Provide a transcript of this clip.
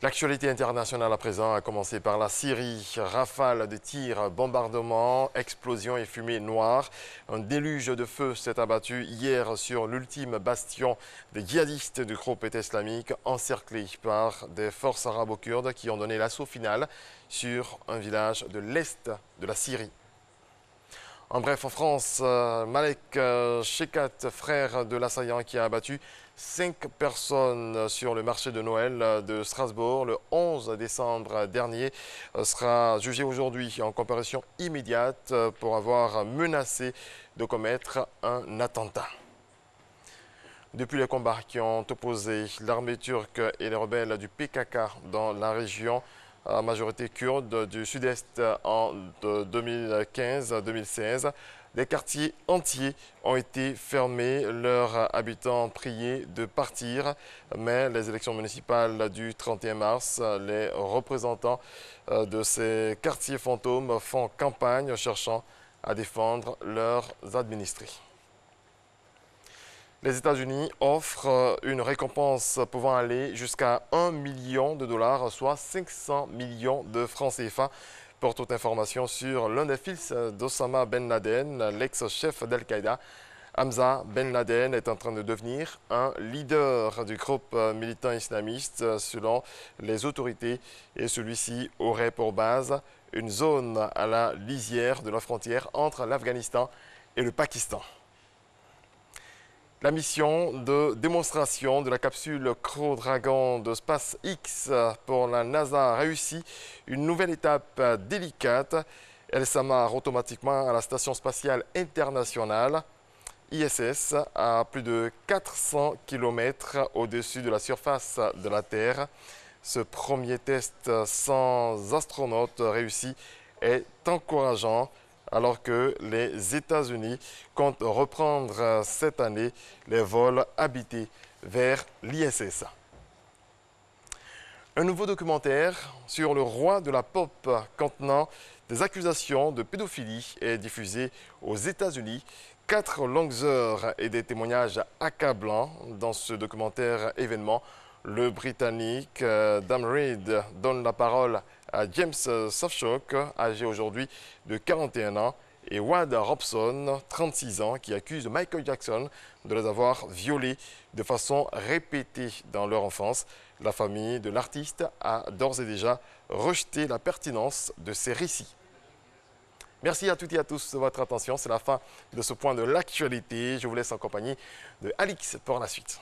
L'actualité internationale à présent a commencé par la Syrie. Rafales de tirs, bombardements, explosions et fumée noire. Un déluge de feu s'est abattu hier sur l'ultime bastion des djihadistes du groupe État islamique, encerclé par des forces arabo-kurdes qui ont donné l'assaut final sur un village de l'est de la Syrie. En bref, en France, Malek Shekat, frère de l'assaillant qui a abattu 5 personnes sur le marché de Noël de Strasbourg le 11 décembre dernier, sera jugé aujourd'hui en comparution immédiate pour avoir menacé de commettre un attentat. Depuis les combats qui ont opposé l'armée turque et les rebelles du PKK dans la région, à majorité kurde du sud-est en 2015-2016, des quartiers entiers ont été fermés, leurs habitants priés de partir. Mais les élections municipales du 31 mars, les représentants de ces quartiers fantômes font campagne cherchant à défendre leurs administrés. Les États-Unis offrent une récompense pouvant aller jusqu'à 1 million de dollars, soit 500 millions de francs CFA. Pour toute information sur l'un des fils d'Osama Ben Laden, l'ex-chef d'Al-Qaïda, Hamza Ben Laden est en train de devenir un leader du groupe militant islamiste selon les autorités, et celui-ci aurait pour base une zone à la lisière de la frontière entre l'Afghanistan et le Pakistan. La mission de démonstration de la capsule Crew Dragon de SpaceX pour la NASA a réussi une nouvelle étape délicate. Elle s'amarre automatiquement à la Station spatiale internationale ISS à plus de 400 km au-dessus de la surface de la Terre. Ce premier test sans astronaute réussi est encourageant, alors que les États-Unis comptent reprendre cette année les vols habités vers l'ISS. Un nouveau documentaire sur le roi de la pop contenant des accusations de pédophilie est diffusé aux États-Unis. 4 longues heures et des témoignages accablants dans ce documentaire événement. Le Britannique Dan Reed donne la parole à James Safechuck, âgé aujourd'hui de 41 ans, et Wade Robson, 36 ans, qui accuse Michael Jackson de les avoir violés de façon répétée dans leur enfance. La famille de l'artiste a d'ores et déjà rejeté la pertinence de ces récits. Merci à toutes et à tous de votre attention. C'est la fin de ce point de l'actualité. Je vous laisse en compagnie de Alix pour la suite.